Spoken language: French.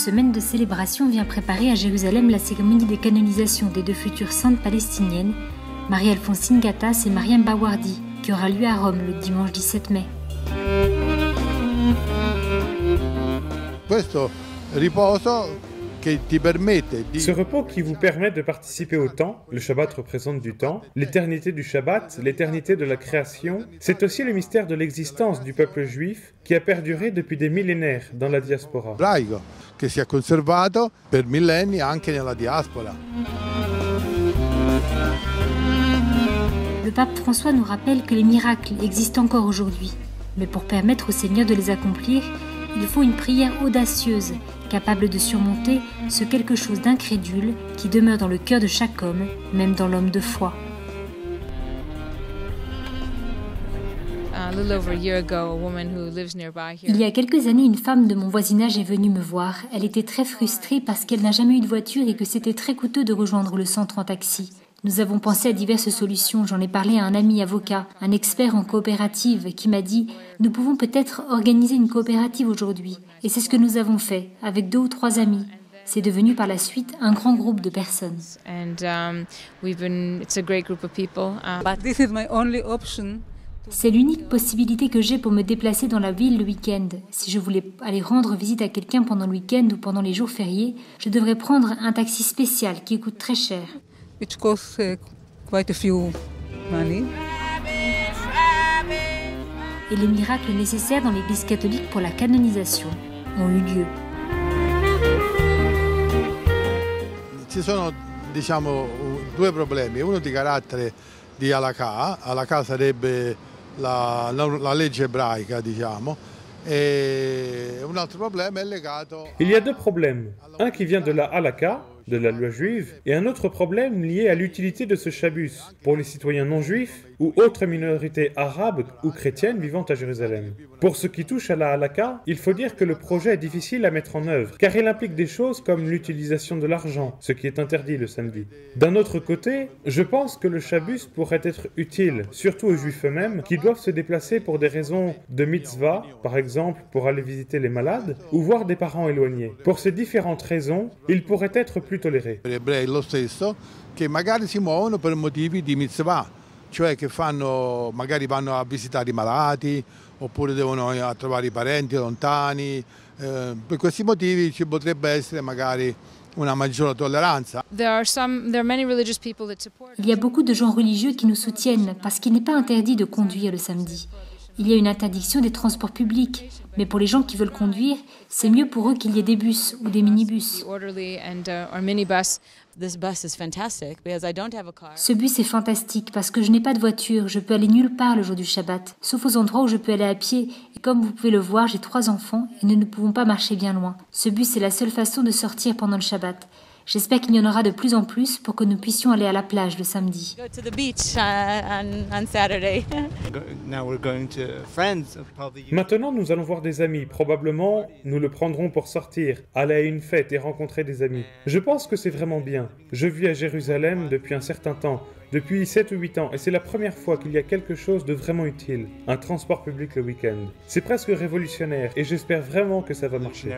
semaine de célébration vient préparer à Jérusalem la cérémonie de canonisation des deux futures saintes palestiniennes, Marie-Alphonsine Gattas et Mariam Bawardi, qui aura lieu à Rome le dimanche 17 mai. Ce repos qui vous permet de participer au temps, le Shabbat représente du temps, l'éternité du Shabbat, l'éternité de la création, c'est aussi le mystère de l'existence du peuple juif qui a perduré depuis des millénaires dans la diaspora. Che si è conservato per millenni anche nella diaspora. Le pape François nous rappelle que les miracles existent encore aujourd'hui, mais pour permettre au Seigneur de les accomplir, il faut une prière audacieuse, capable de surmonter ce quelque chose d'incrédule qui demeure dans le cœur de chaque homme, même dans l'homme de foi. Il y a quelques années, une femme de mon voisinage est venue me voir. Elle était très frustrée parce qu'elle n'a jamais eu de voiture et que c'était très coûteux de rejoindre le centre en taxi. Nous avons pensé à diverses solutions. J'en ai parlé à un ami avocat, un expert en coopérative, qui m'a dit « Nous pouvons peut-être organiser une coopérative aujourd'hui. » Et c'est ce que nous avons fait, avec 2 ou 3 amis. C'est devenu par la suite un grand groupe de personnes. C'est l'unique possibilité que j'ai pour me déplacer dans la ville le week-end. Si je voulais aller rendre visite à quelqu'un pendant le week-end ou pendant les jours fériés, je devrais prendre un taxi spécial qui coûte très cher. Which costs quite a few money. Et les miracles nécessaires dans l'Église catholique pour la canonisation ont eu lieu. Ci sono, diciamo, 2 problemi. Uno di carattere di halakha. Halakha sarebbe la legge ebraica, diciamo. E un altro problema è legato. Il y a 2 problèmes. Un qui vient de la halakha, de la loi juive, et un autre problème lié à l'utilité de ce Shabbos pour les citoyens non juifs ou autres minorités arabes ou chrétiennes vivant à Jérusalem. Pour ce qui touche à la halakha, il faut dire que le projet est difficile à mettre en œuvre, car il implique des choses comme l'utilisation de l'argent, ce qui est interdit le samedi. D'un autre côté, je pense que le Shabbos pourrait être utile, surtout aux juifs eux-mêmes, qui doivent se déplacer pour des raisons de mitzvah, par exemple pour aller visiter les malades, ou voir des parents éloignés. Pour ces différentes raisons, il pourrait être plus toléré. Per gli ebrei lo stesso, che magari si muovono per motivi di mitzvah, cioè che magari vanno a visitare i malati, oppure devono trovare i parenti lontani. Per questi motivi ci potrebbe essere magari una maggiore tolleranza. Il y a beaucoup de gens religieux qui nous soutiennent parce qu'il n'est pas interdit de conduire le samedi. Il y a une interdiction des transports publics, mais pour les gens qui veulent conduire, c'est mieux pour eux qu'il y ait des bus ou des minibus. Ce bus est fantastique parce que je n'ai pas de voiture, je peux aller nulle part le jour du Shabbat, sauf aux endroits où je peux aller à pied. Et comme vous pouvez le voir, j'ai 3 enfants et nous ne pouvons pas marcher bien loin. Ce bus est la seule façon de sortir pendant le Shabbat. J'espère qu'il y en aura de plus en plus pour que nous puissions aller à la plage le samedi. Maintenant, nous allons voir des amis. Probablement, nous le prendrons pour sortir, aller à une fête et rencontrer des amis. Je pense que c'est vraiment bien. Je vis à Jérusalem depuis un certain temps, depuis 7 ou 8 ans, et c'est la première fois qu'il y a quelque chose de vraiment utile, un transport public le week-end. C'est presque révolutionnaire, et j'espère vraiment que ça va marcher.